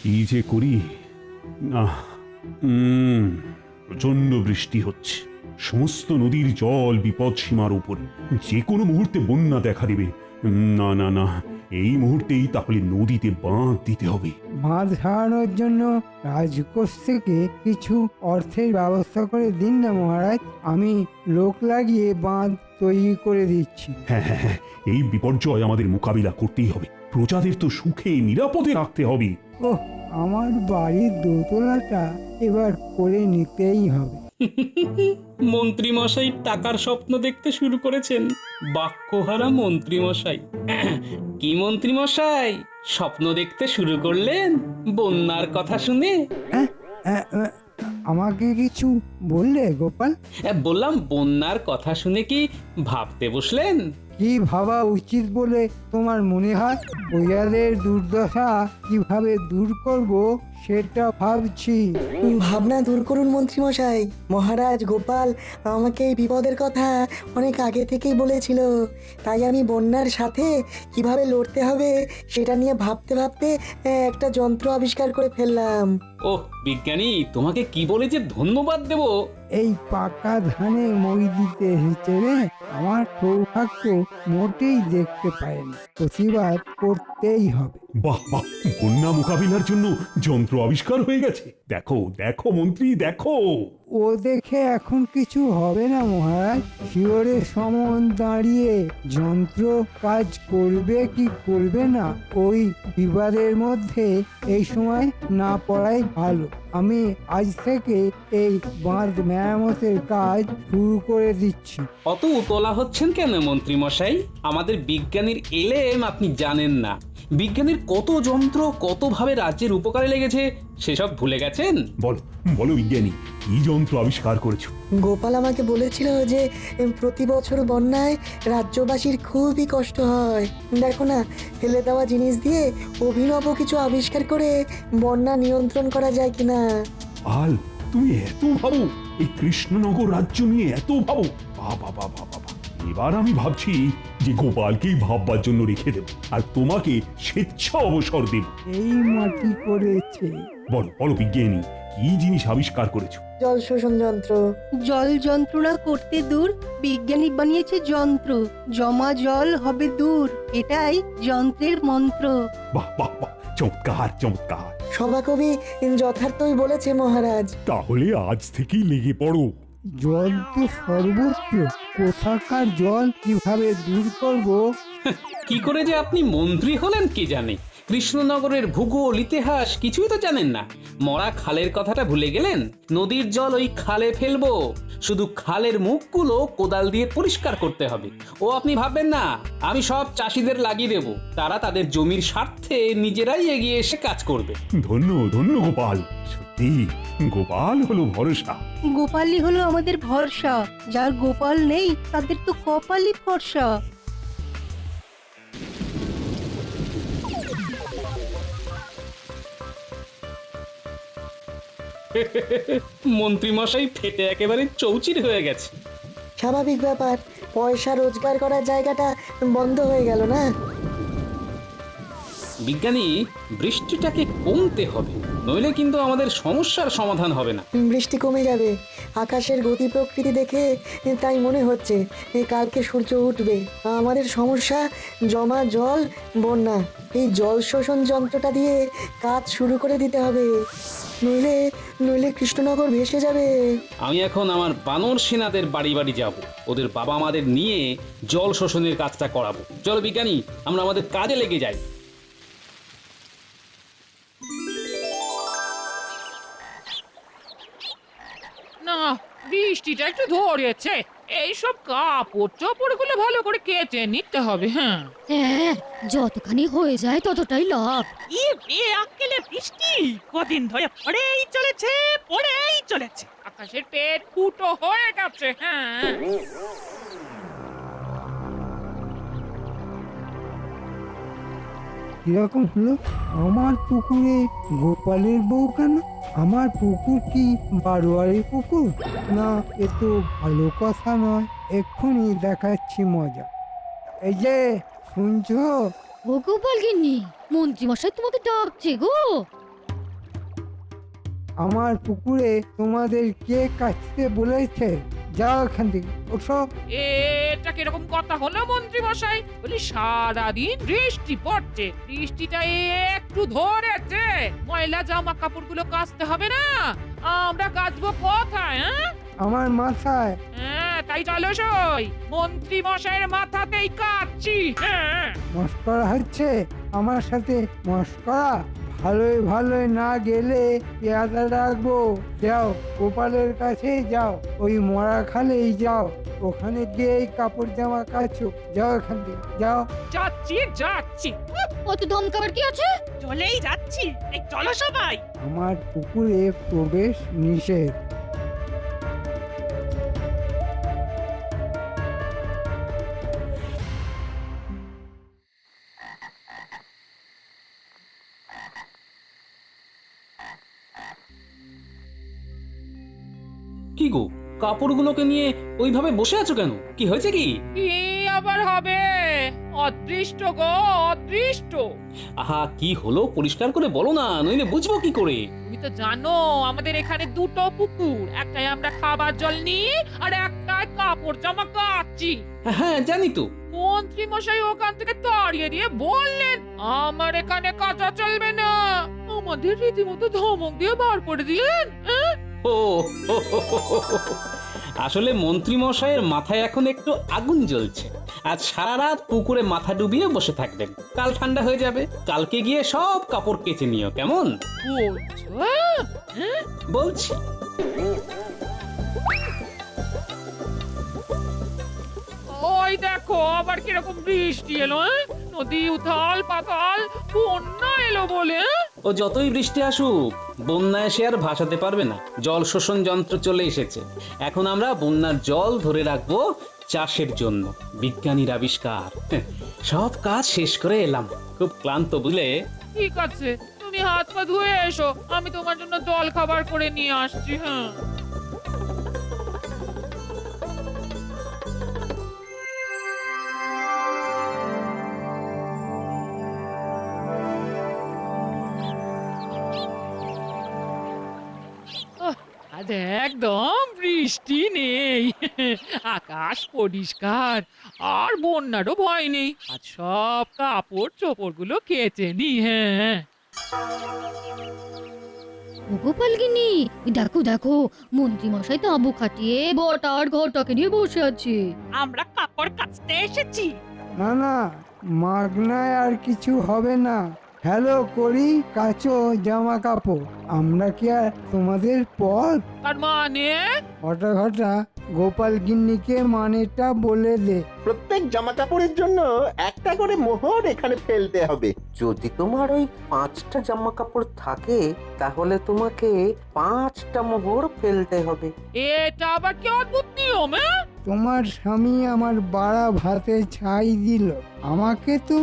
কি যে করি না। প্রচন্ড বৃষ্টি হচ্ছে, সমস্ত নদীর জল বিপদ সীমার উপরে, যে কোনো মুহূর্তে বন্যা দেখা দেবে। না না না, এই মুহূর্তেই তাহলে নদীতে বাঁধ দিতে হবে। বাঁধ সারানোর জন্য রাজকোষ থেকে কিছু অর্থের ব্যবস্থা করে দিন না মহারাজ, আমি লোক লাগিয়ে বাঁধ তৈরি করে দিচ্ছি। হ্যাঁ হ্যাঁ হ্যাঁ, এই বিপর্যয় আমাদের মোকাবিলা করতেই হবে, প্রজাদের তো সুখে নিরাপদে রাখতে হবে। ওহ, আমার বাড়ির দোতলাটা এবার করে নিতেই হবে। মন্ত্রী মশাই টাকার স্বপ্ন দেখতে শুরু করেছেন। বাক্যহারা মন্ত্রী মশাই। কি মন্ত্রী মশাই, স্বপ্ন দেখতে শুরু করলেন বন্যার কথা শুনে? হ্যাঁ, আমাকে কিছু বললে গোপাল? বললাম বন্যার কথা শুনে কি ভাবতে বসলেন? কি ভাবা উচিত বলে তোমার মনে হয়? প্রজাদের দুর্দশা কিভাবে দূর করব সেটা ভাবছি। ভাবনা দূর করুন মন্ত্রী মশাই। মহারাজ গোপাল আমাকে এই বিপদের কথা অনেক আগে থেকেই বলেছিল, তাই আমি বন্যার সাথে কিভাবে লড়তে হবে সেটা নিয়ে ভাবতে ভাবতে একটা যন্ত্র আবিষ্কার করে ফেললাম। ওহ বিজ্ঞানী, তোমাকে কি বলে যে ধন্যবাদ দেব। এই পাকা ধানে মই দিতে এসেছে রে, আমার সৌভাগ্য মোটেই দেখতে পায়নি, প্রতিবাদ করতেই হবে। বাহ বাহ, বন্যা মোকাবিলার জন্য যন্ত্র আবিষ্কার হয়ে গেছে। দেখো দেখো মন্ত্রী, দেখো। ও দেখে এখন কিছু হবে না মহারাজ, শিওরের সমন দাঁড়িয়ে যন্ত্র কাজ করবে কি করবে না ওই বিবাদের মধ্যে এই সময় না পড়াই ভালো। আমি আজ থেকে এই বাঁধ মেরামতের কাজ শুরু করে দিচ্ছি। অত উতলা হচ্ছেন কেন মন্ত্রী মশাই? আমাদের বিজ্ঞানীর এলেম আপনি জানেন না। বিজ্ঞানীর কত যন্ত্র কতভাবে রাজ্যের উপকারে লেগেছে সেসব ভুলে গেছেন? বলো বলো বিজ্ঞানী, কি যন্ত্র আবিষ্কার করেছো? গোপাল আমাকে বলেছিল যে প্রতি বছর বন্যায় রাজ্যবাসীর খুবই কষ্ট হয়। দেখো না, ফেলে দেওয়া জিনিস দিয়ে অভিনব কিছু আবিষ্কার করে বন্যা নিয়ন্ত্রণ করা যায় কিনা। আল, তুমি এত ভাবো? এই কৃষ্ণনগর রাজ্য নিয়ে এত ভাবো? বাবা বাবা বাবা, এবার আমি ভাবছি যে গোপালকেই ভাববার জন্য রেখে দেব, আর তোমাকে স্বেচ্ছা অবসর দেব। এই মাটি করেছে। বলো বলো বিজ্ঞানী, কি জিনিস আবিষ্কার করেছো? জল শোষণ যন্ত্র। জল যন্ত্রণা করতে দূর বিজ্ঞানী বানিয়েছে যন্ত্র, জমা জল হবে দূর, এটাই যন্ত্রের মন্ত্র। বাহ বাহ বাহ, চমৎকার চমৎকার। সভাকবি যথার্থই বলেছে মহারাজ। তাহলে আজ থেকেই লেগে পড়ো। জল তো সর্বত্র, কোথাকার জল কিভাবে দূর করব? কি করে যে আপনি মন্ত্রী হলেন কে জানে। কৃষ্ণনগরের ভূগোল ইতিহাস কিছুই তো জানেন না। মরা খালের কথাটা ভুলে গেলেন? নদীর জল ওই খালে ফেলবো, শুধু খালের মুখগুলো কোদাল দিয়ে পরিষ্কার করতে হবে। ও আপনি ভাববেন না আমি সব চাষিদের লাগিয়ে দেব, তারা তাদের জমির স্বার্থে নিজেরাই এগিয়ে এসে কাজ করবে। ধন্য ধন্য গোপাল, সত্যি গোপাল হলো ভরসা। গোপালই হলো আমাদের ভরসা, যার গোপাল নেই তাদের তো কপালই ফর্সা। মন্ত্রী মশাই ফেটে একেবারে চৌচির হয়ে গেছে। স্বাভাবিক ব্যাপার, পয়সা রোজগার করার জায়গাটা বন্ধ হয়ে গেল না। বিজ্ঞানী, বৃষ্টিটাকে কমতে হবে, নইলে কিন্তু আমাদের সমস্যার সমাধান হবে না। বৃষ্টি কমে যাবে, আকাশের গতি প্রকৃতি দেখে তাই মনে হচ্ছে কালকে সূর্য উঠবে। আমাদের সমস্যা জমা জল, বন্যা। এই জল শোষণ যন্ত্রটা দিয়ে কাজ শুরু করে দিতে হবে, নইলে নইলে কৃষ্ণনগর ভেসে যাবে। আমি এখন আমার বানর সেনাদের বাড়ি বাড়ি যাব, ওদের বাবা মাদের নিয়ে জল শোষণের কাজটা করাবো। চলো বিজ্ঞানী, আমরা আমাদের কাজে লেগে যাই। না, বৃষ্টিটা একটু ধরেছে, এইসব কাপড় চোপড় গুলো ভালো করে কেচে নিতে হবে। হ্যাঁ হ্যাঁ, যতখানি হয়ে যায় ততটাই লাভ। আক্কেলে বৃষ্টি কদিন ধরে পড়েই চলেছে, আকাশের পেট ফুটো হয়ে গেছে। হ্যাঁ কিরকম হলো? আমার পুকুরে গোপালের বউ কেন? আমার পুকুর কি বারোয়ারি পুকুর? না, এ তো ভালো কথা নয়। এক্ষুনি দেখাচ্ছি মজা। এই যে শুনছো? ও গোপাল গিন্নি, মন্ত্রী মশাই তোমাকে ডাকছে গো। আমার পুকুরে তোমাদের কে কাটতে বলেছে? যাও এখান থেকে, ওঠো। এটা কিরকম কথা হলো মন্ত্রী মশাই? বলি সারাদিন বৃষ্টি পড়ছে, বৃষ্টিটা একটু ধরেছে, ময়লা জামা কাপড়গুলো কাচতে হবে না? আমরা কাচবো কোথায়? আমার মাথায়। হ্যাঁ, তাই চলো সই, মন্ত্রী মশাইয়ের মাথাতেই কাচ্ছি। হ্যাঁ, মস্করা হচ্ছে আমার সাথে? মস্করা ভালোই ভালোই না গেলে পেয়াদা রাখবো। যাও গোপালের কাছে যাও, ওই মরা খালেই যাও, ওখানে গিয়ে কাপড় জামা কাচো। যাও এখান থেকে, যাও। যাচ্ছি যাচ্ছি, অত ধমকাবার কি আছে? চলেই যাচ্ছি। এই চলো সবাই। আমার পুকুরে প্রবেশ নিষেধ। কি গো, কাপড়গুলোকে নিয়ে ওইভাবে বসে আছো কেন? কি হয়েছে কি? কি আবার হবে? অদৃষ্ট গো, অদৃষ্ট। আহা, কি হলো পরিষ্কার করে বলো না, নইলে বুঝবো কি করে? তুমি তো জানো আমাদের এখানে দুটো পুকুর, একটাই আমরা খাবার জল নিই আর একটাই কাপড় জামা কাচ্ছি। হ্যাঁ জানি তো। মন্ত্রী মশাই ওখান থেকে তাড়িয়ে দিয়ে বললেন আমার এখানে কাজা চলবে না, আমাদের রীতিমতো ধমক দিয়ে বার করে দিলেন। ও আসলে মন্ত্রী মশাইয়ের মাথায় এখন একটু আগুন জ্বলছে। আজ সারা রাত পুকুরে মাথা ডুবিয়ে বসে থাকবেন, কাল ঠান্ডা হয়ে যাবে, কালকে গিয়ে সব কাপড় কেচে নিও, কেমন? বলছো? বলছি। ওই দেখো আবার কিরকম বৃষ্টি এলো। নদী উথাল পাতাল, বন্যা এলো বলে। ও যতই বৃষ্টি আসুক, বন্যায় সে আর ভাসাতে পারবে না। জল শোষণ যন্ত্র চলে এসেছে। এখন আমরা বন্যার জল ধরে রাখবো চাষের জন্য। বিজ্ঞানীর আবিষ্কার। সব কাজ শেষ করে এলাম, খুব ক্লান্ত বুঝলে। ঠিক আছে, তুমি হাত পা ধুয়ে এসো, আমি তোমার জন্য জল খাবার করে নিয়ে আসছি। হ্যাঁ, আজ একদম বৃষ্টি নেই, আকাশ পরিষ্কার, আর বন্যারও ভয় নেই। আজ সব কাপড় চোপড় গুলো কেচে নি। হ্যাঁ, গোপালগিন্নি, দেখো দেখো, মন্ত্রী মশাই তাঁবু খাটিয়ে বটা আর ঘরটাকে নিয়ে বসে আছে। আমরা কাপড় কাচতে এসেছি। না না, মাগনায় আর কিছু হবে না। হ্যালো করি, কাচো জামা কাপড়। আমরা কি আর তোমাদের পর? তার মানে ঘটা ঘটা গোপাল গিন্নিকে মানেটা বলে দে। প্রত্যেক জামা কাপড়ের জন্য একটা করে মোহর এখানে ফেলতে হবে। যদি তোমার ওই 5টা জামা কাপড় থাকে তাহলে তোমাকে 5টা মোহর ফেলতে হবে। এটা আবার কি অদ্ভুত নিয়ম? তোমার স্বামী আমার বাড়া ভাতে ছাই দিল, আমাকে তো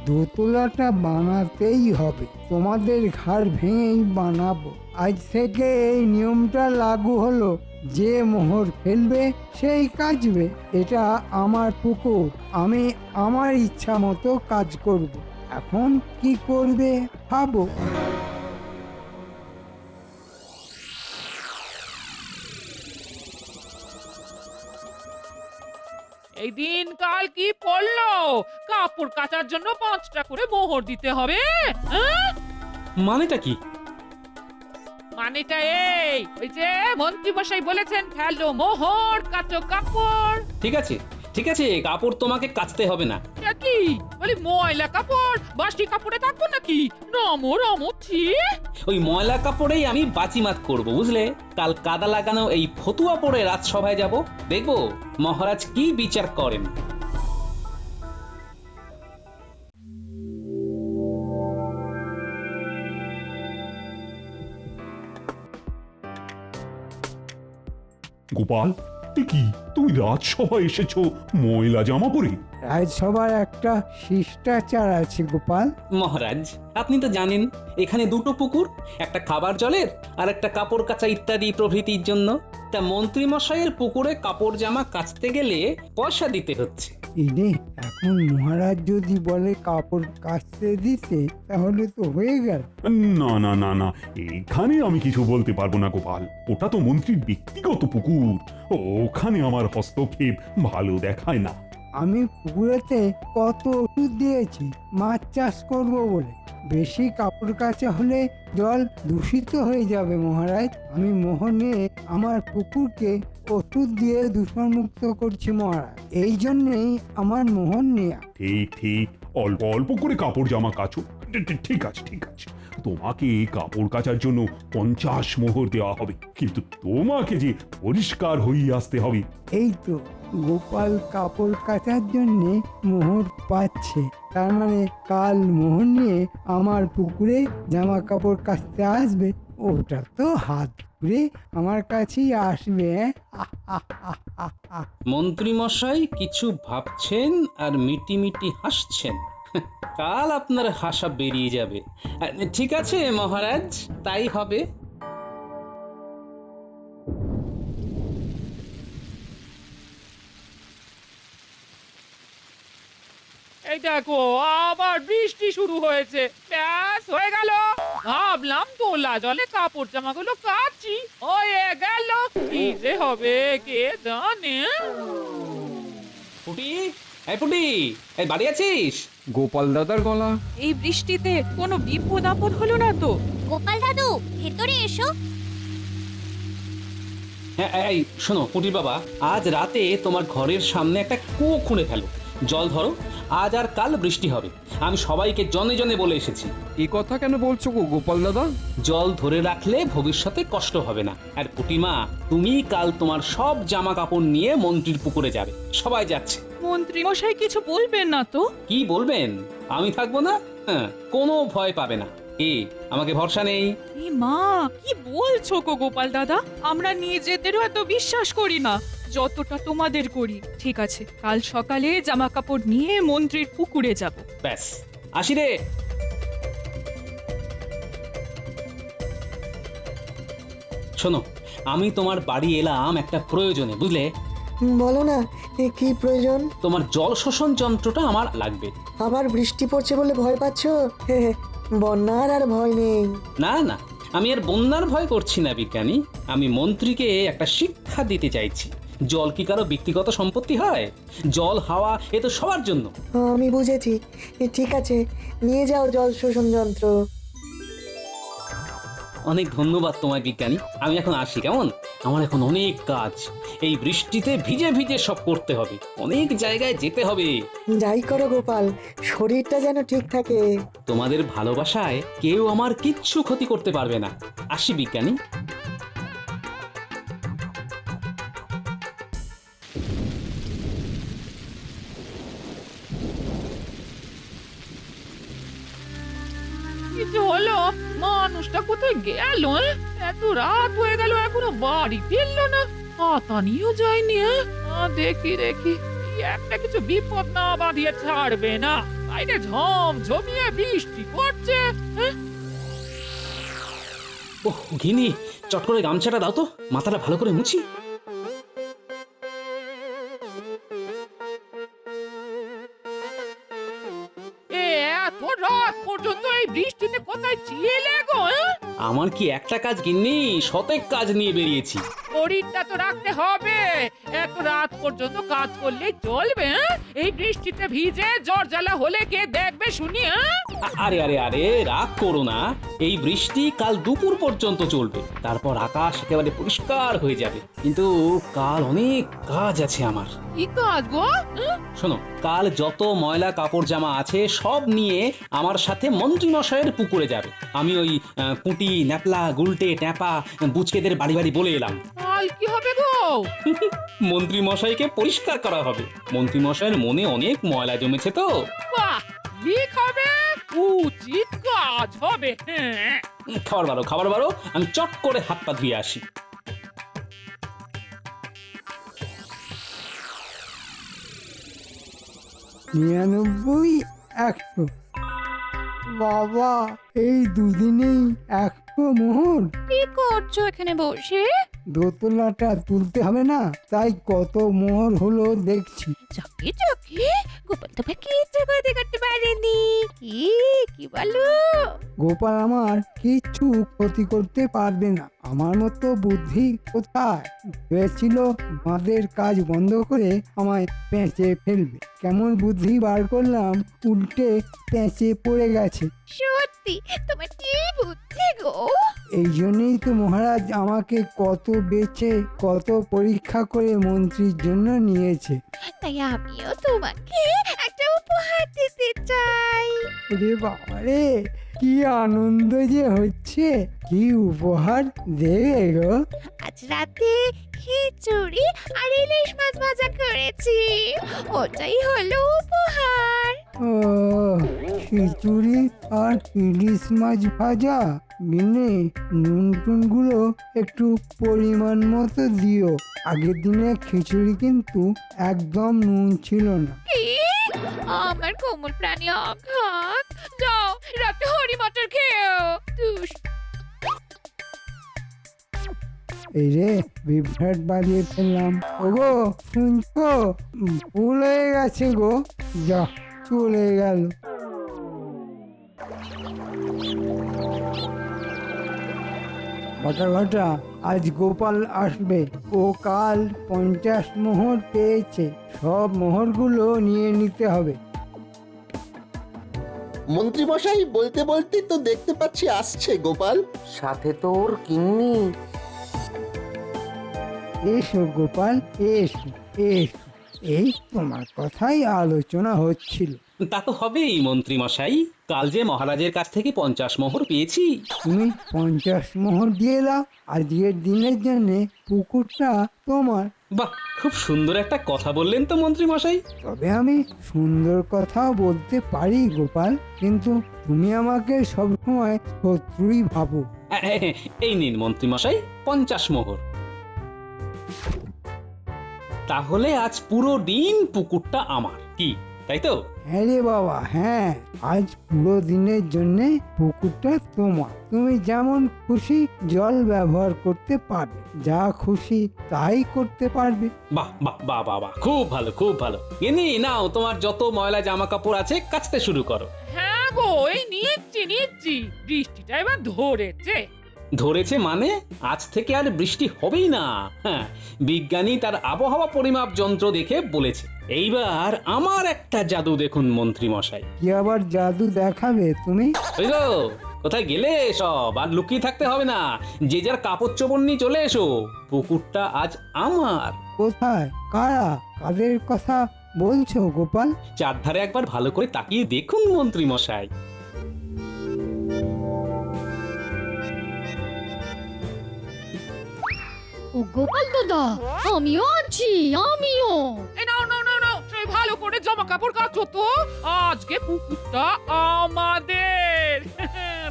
দোতলাটা বানাতেই হবে। তোমাদের ঘাড় ভেঙেই বানাবো। আজ থেকে এই নিয়মটা লাগু হলো, যে মোহর ফেলবে সেই কাচবে। এটা আমার পুকুর, আমি আমার ইচ্ছা মতো কাজ করব। এখন কি করবে ভাবো। এই দিন কাল কি পড়লো, কাপড় কাচার জন্য 5টা করে মোহর দিতে হবে? মানেটা কি? মানেটা এই, ওই যে মন্ত্রী মশাই বলেছেন ফেলো মোহর, কাচো কাপড়। ঠিক আছে ঠিক আছে, কাপড় তোমাকে কাচতে হবে না। এটা কি বলি, ময়লা কাপড় বাসি কাপড়ে থাকবো নাকি? রামো রামো ছি। ওই ময়লা কাপড়েই আমি বাজিমাত করব, বুঝলে? কাল কাদা লাগানো এই ফতুয়া পরে রাজসভায় যাব, দেখবো মহারাজ কি বিচার করেন। গোপাল, কি তুমি রাজসভায় এসেছো ময়লা জামা পরে? রাজসভার একটা শিষ্টাচার আছে গোপাল। মহারাজ, আপনি তো জানেন এখানে দুটো পুকুর, একটা খাবার জলের আর একটা কাপড় কাচা ইত্যাদি প্রভৃতির জন্য। তা মন্ত্রী মশাইয়ের পুকুরে কাপড় জামা কাচতে গেলে পয়সা দিতে হচ্ছে। এই রে, এখন মহারাজ যদি বলে কাপড় কাচতে দিতে তাহলে তো হয়ে গেল। না না না না, এখানে আমি কিছু বলতে পারবো না গোপাল, ওটা তো মন্ত্রীর ব্যক্তিগত পুকুর, ওখানে আমার হস্তক্ষেপ ভালো দেখায় না। আমি পুকুরেতে কত ওষুধ দিয়েছি মাছ চাষ করব বলে। বেশি কাপড় কাচা হলে জল দূষিত হয়ে যাবে মহারাজ। আমি মোহনে আমার পুকুরকে ওষুধ দিয়ে দূষণমুক্ত করছি মহারাজ, এই জন্যেই আমার মোহন নেয়া। ঠিক ঠিক, অল্প অল্প করে কাপড় জামা কাচো। ঠিক আছে ঠিক আছে, তোমাকে কাপড় কাচার জন্য 50 মোহর দেওয়া হবে, কিন্তু তোমাকে যে পরিষ্কার হয়ে আসতে হবে। এই তো গোপাল কাপড় কাচার জন্যে মোহর পাচ্ছে, তার মানে কাল মোহর নিয়ে আমার পুকুরে জামা কাপড় কাচতে আসবে। ওটা তো হাত ধরে আমার কাছেই আসবে। মন্ত্রী মশাই কিছু ভাবছেন আর মিটি মিটি হাসছেন। কাল আপনার হাসা বেরিয়ে যাবে। ঠিক আছে মহারাজ, তাই হবে। এই দেখো আবার বৃষ্টি শুরু হয়েছে, ব্যাস হয়ে গেল। ভাবলাম তোলা জলে কাপড় জামাগুলো কাচি, হয়ে গেল। কি যে হবে কে জানে। পুটি, এই পুটি, এই বাড়ি আছিস? গোপাল দাদার গলা। এই বৃষ্টিতে কোনো বিপদ আপদ হলো না তো? গোপাল দাদু ভেতরে এসো। হ্যাঁ, এই শোনো পুটির বাবা, আজ রাতে তোমার ঘরের সামনে একটা কুয়ো খুঁড়ে ফেলো, জল ধরো। আজ আর কাল বৃষ্টি হবে, আমি সবাইকে জনে জনে বলে এসেছি। এই কথা কেন বলছো গো গোপাল দাদা? জল ধরে রাখলে ভবিষ্যতে কষ্ট হবে না। আর পুটিমা, তুমি কাল তোমার সব জামা কাপড় নিয়ে মন্ত্রীর পুকুরে যাবে, সবাই যাচ্ছে। মন্ত্রী মশাই কিছু বলবেন না তো? কি বলবেন, আমি থাকবো না? হ্যাঁ, কোনো ভয় পাবে না। কি আমাকে ভরসা নেই? এ মা, কি বলছো গো গোপাল দাদা? আমরা নিজেদেরও এত বিশ্বাস করি না যতটা তোমাদের করি। ঠিক আছে, কাল সকালে জামা কাপড় নিয়ে মন্ত্রীর পুকুরে যাব। ব্যাস, আসি রে। শোনো, আমি তোমার বাড়ি এলাম একটা প্রয়োজনে, বুঝলে? বলো না, কি প্রয়োজন? তোমার জল শোষণ যন্ত্রটা আমার লাগবে। আবার বৃষ্টি পড়ছে বলে ভয় পাচ্ছ? বন্যার আর ভয় নেই। না না, আমি আর বন্যার ভয় করছি না বিজ্ঞানী, আমি মন্ত্রীকে একটা শিক্ষা দিতে চাইছি। জল কি কারো ব্যক্তিগত সম্পত্তি হয়? জল হাওয়া এ তো সবার জন্য। আমি বুঝেছি, ঠিক আছে, নিয়ে যাও জল শোষণ যন্ত্র। অনেক ধন্যবাদ তোমায় বিজ্ঞানী, আমি এখন আসি কেমন? আমার এখন অনেক কাজ, এই বৃষ্টিতে ভিজে ভিজে সব করতে হবে, অনেক জায়গায় যেতে হবে। যাই করো গোপাল, শরীরটা যেন ঠিক থাকে। তোমাদের ভালোবাসায় কেউ আমার কিচ্ছু ক্ষতি করতে পারবে না। আসি বিজ্ঞানী। কিছু হলো? মানুষটা কোথায় গেল? এত রাত হয়ে গেল এখনো বাড়ি ফিরলো না, হাতা নিয়েও যায়নি। দেখি দেখি, একটা কিছু বিপদ না বাঁধিয়ে ছাড়বে না। বাইরে ঝমঝমিয়ে বৃষ্টি পড়ছে। ওহ ঘিনি, চট করে গামছাটা দাও তো, মাথাটা ভালো করে মুছি। এত রাত পর্যন্ত এই বৃষ্টিতে কোথায় ছিলে গো? আমার কি একটা কাজ গিন্নি, শতেক কাজ নিয়ে বেরিয়েছি। শরীরটা তো রাখতে হবে, এত রাত পর্যন্ত কাজ করলে চলবে? এই বৃষ্টিতে ভিজে জ্বর জ্বালা হলে কে দেখবে শুনি? আরে আরে আরে, রাগ করো না, এই বৃষ্টি কাল দুপুর পর্যন্ত চলবে, তারপর আকাশ একেবারে পরিষ্কার হয়ে যাবে। কিন্তু কাল অনেক কাজ আছে আমার। কি কাজ গো? শোনো, কাল যত ময়লা কাপড় জামা আছে সব নিয়ে আমার সাথে মন্ত্রী মশাইয়ের পুকুরে যাবে। আমি ওই পুঁটি, ন্যাপলা, গুলটে, ট্যাপা, বুচকেদের বাড়ি বাড়ি বলে এলাম। কাল কি হবে গো? মন্ত্রী মশাইকে পরিষ্কার করা হবে। মন্ত্রী মশাইয়ের মনে অনেক ময়লা জমেছে তো। বাহ, ঠিক হবে, উচিত কাজ হবে। হ্যাঁ, খাবার বারো, আমি চট করে হাত পা ধুয়ে আসি। 99, 100। বাবা, এই দুদিনেই 100 মোহর। কি করছো এখানে বসে? দোতলাটা তুলতে হবে না, তাই কত মোহর হলো দেখছি। চাকি চাকি গোপাল তবে কিচ্ছু করতে পারেনি। কি বলো? গোপাল আমার কিচ্ছু ক্ষতি করতে পারবে না। আমার মতো বুদ্ধি কোথায়? ভেবেছিল বাঁধের কাজ বন্ধ করে আমায় পেঁচে ফেলবে। কেমন বুদ্ধি বার করলাম, উল্টে পেঁচে পড়ে গেছে। সত্যি তোমার কি বুদ্ধি গো? এই জন্যই তো মহারাজ আমাকে কত বেছে কত পরীক্ষা করে মন্ত্রীর জন্য নিয়েছে। তাই আমিও তোমাকে একটা উপহার দিতে চাই। রে বাবা রে, কি আনন্দ যে হচ্ছে! কি উপহার দেবে গো? আজ রাতে খিচুড়ি আর ইলিশ মাছ ভাজা করেছি, ওটাই হলো উপহার। ও, খিচুড়ি আর ইলিশ মাছ ভাজা। মিনে নুন টুনগুলো একটু পরিমাণ মতো দিও। আগের দিনে খিচুড়ি কিন্তু একদম নুন ছিল না। কি? আমার কোমল প্রাণী আঘাত। যাও রাতে হরি মটর খেও। এই রে, বিভ্রাট বাজিয়ে ফেললাম। ওগো শুনছো? ভুল হয়ে গেছে গো। যা, চলে গেল। ঘটা ঘটা, আজ গোপাল আসবে। ও কাল 50 মোহর পেয়েছে। সব মোহরগুলো নিয়ে নিতে হবে। মন্ত্রী মশাই বলতে বলতে তো দেখতে পাচ্ছি আসছে গোপাল। সাথে তোর গিন্নি। এসো গোপাল, এসো এসো। এই তোমার কথাই আলোচনা হচ্ছিল। তা তো হবেই মন্ত্রী মশাই, কাল যে মহারাজের কাছ থেকে 50 মোহর পেয়েছি। তুমি 50 মোহর দিয়ে দাও। আজকের দিনের জন্য পুকুরটা তোমার। বাহ, খুব সুন্দর একটা কথা বললেন তো মন্ত্রী মশাই। তবে আমি সুন্দর কথাও বলতে পারি গোপাল, কিন্তু তুমি আমাকে সবসময় শত্রুই ভাবো। এই নিন মন্ত্রী মশাই 50 মোহর। তাহলে আজ পুরো দিন পুকুরটা আমার, কি তাই তো? হ্যাঁ রে বাবা, হ্যাঁ, আজ পুরো দিনের জন্য পুকুরটা তোমার। তুমি যেমন খুশি জল ব্যবহার করতে পারবে, যা খুশি তাই করতে পারবে। বাহ বাহ বাহ বাহ বাহ, খুব ভালো খুব ভালো। এনে নাও, তোমার যত ময়লা জামা কাপড় আছে কাচতে শুরু করো। হ্যাঁ গো, এই নিচ্ছি। বৃষ্টিটা এবার ধরেছে। ধরেছে মানে আজ থেকে আর বৃষ্টি হবেই না। হ্যাঁ, বিজ্ঞানী তার আবহাওয়া পরিমাপ যন্ত্র দেখে বলেছে। এইবার আমার একটা জাদু দেখুন মন্ত্রী মশাই। কি আবার জাদু দেখাবে তুমি? ওই গো, কোথায় গেলে সব? আর লুকিয়ে থাকতে হবে না, যে যার কাপড় চোপড় নিয়ে চলে এসো। পুকুরটা আজ আমার। কোথায়? কারা? কাদের কথা বলছো গোপাল? চারধারে একবার ভালো করে তাকিয়ে দেখুন মন্ত্রী মশাই। ও গোপাল দাদা, আমিও আছি, আমিও। এই নাও, সেই ভালো করে জামা কাপড় কাচো তো। আজকে পুকুরটা আমাদের,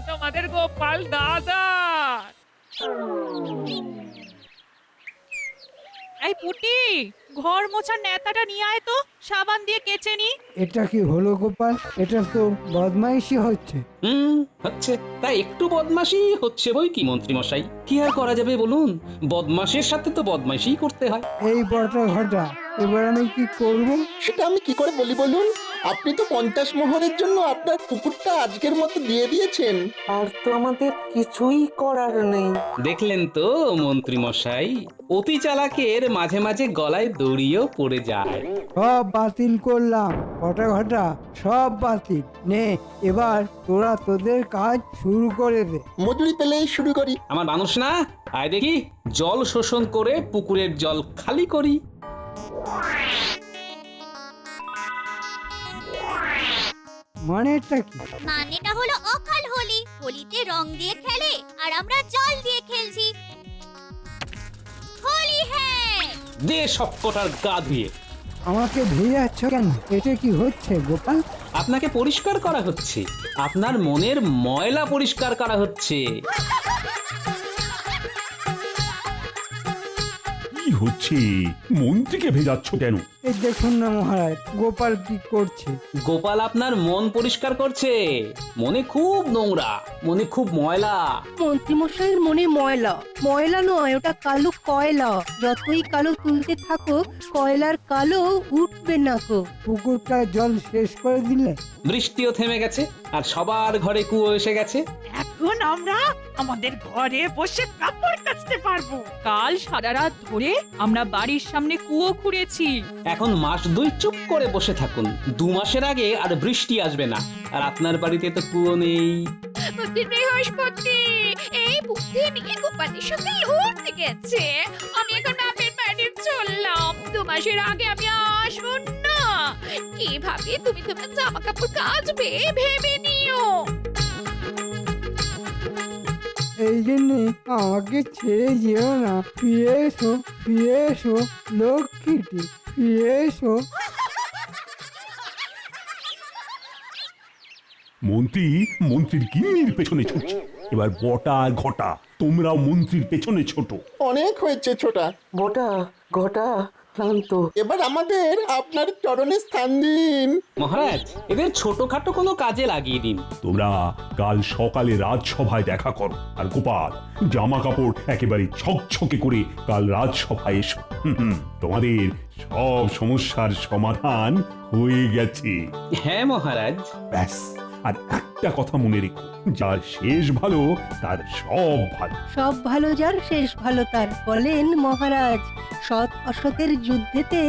তোমাদের গোপাল দাদা। এই পুটি, ঘর মোছার নেতাটা নিয়ে আয় তো, সাবান দিয়ে কেচে নি। এটা কি হলো গোপাল? এটা তো বদমাইশি হচ্ছে। হচ্ছে, তাই একটু বদমাশি হচ্ছে বই কি মন্ত্রী মশাই, কি আর করা যাবে বলুন? বদমাশের সাথে তো বদমাশি করতে হয়। এই বটা ঘটা, এবার আমি কি করব? সেটা আমি কি করে বলি বলুন? আপনি তো 50 মোহরের জন্য আপনার পুকুরটা আজকের মতো দিয়ে দিয়েছেন। আর তো আমাদের কিছুই করার নেই। দেখলেন তো মন্ত্রী মশাই, অতি চালাকের মাঝে মাঝে গলায় দড়িও পড়ে যায়। সব বাতিল করলাম বটা ঘটা, সব বাতিল। নে, এবার তোরা তোদের কাজ শুরু করে দে। মজুরি পেলেই শুরু করি। আমার মানুষ না, আয় দেখি জল শোষণ করে পুকুরের জল খালি করি। মানেটা কি? মানেটা হলো অকাল হোলি। হোলিতে রং দিয়ে খেলে আর আমরা জল দিয়ে খেলছি। হোলি হ্যাঁ। দে সব কটার গা ধুয়ে। আমাকে ভেজাচ্ছ কেন? এটা কি হচ্ছে গোপাল? আপনাকে পরিষ্কার করা হচ্ছে, আপনার মনের ময়লা পরিষ্কার করা হচ্ছে। কি হচ্ছে? মন্ত্রীকে ভেজাচ্ছ কেন? এই দেখুন না মহারাজ, গোপাল কি করছে। গোপাল আপনার মন পরিষ্কার করছে। মনে খুব নোংরা, মনে খুব ময়লা। মন্ত্রীমশাইয়ের মনে ময়লা, ময়লা নয়, ওটা কালো কয়লা। যতই কালো তুলতে থাকো, কয়লার কালো উঠবে না গো। পুকুরটা জল শেষ করে দিলে? বৃষ্টিও থেমে গেছে, আর সবার ঘরে কুয়ো এসে গেছে। এখন আমরা আমাদের ঘরে বসে কাপড় কাচতে পারবো। কাল সারা রাত ধরে আমরা বাড়ির সামনে কুয়ো খুঁড়েছি। এখন মাস 2 চুপ করে বসে থাকুন। 2 মাসের আগে আর বৃষ্টি আসবে না, আর আপনার বাড়িতে তো কুয়ো নেই। বৃহস্পতি এই বুদ্ধি নিয়ে গোপালের সঙ্গে লড়তে গেছে। আমি এখন বাপের বাড়ি চললাম। 2 মাসের আগে আমি আসবো না। কিভাবে তুমি তোমার জামা কাপড় কাচবে ভেবে নিও। এই জন্যে আমাকে ছেড়ে যেও না। ফিরে এসো, ফিরে এসো লক্ষ্মীটি, ফিরে এসো। মন্ত্রীর গিন্নির পেছনে ছুটছে। এবার বটা আর ঘটা, তোমরাও মন্ত্রীর পেছনে ছোট। অনেক হয়েছে ছোটা, বটা ঘটা ক্লান্ত। এবার আমাদের আপনার চরণে স্থান দিন। মহারাজ, এদের ছোটখাটো কোনো কাজে লাগিয়ে দিন। তোমরা কাল সকালে রাজসভায় দেখা করো। আর গোপাল, জামা কাপড় একেবারে ছকছকে করে কাল রাজসভায় এসো। তোমাদের সব সমস্যার সমাধান হয়ে গেছে। হ্যাঁ মহারাজ। ব্যাস, আর একটা কথা মনে রেখো, যার শেষ ভালো তার সব ভালো। সব ভালো যার শেষ ভালো তার, বলেন মহারাজ। সৎ অসতের যুদ্ধেতে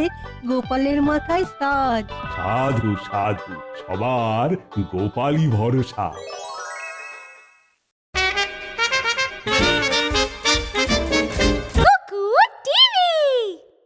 গোপালের মাথায় তাজ। সাধু সাধু, সবার গোপালই ভরসা।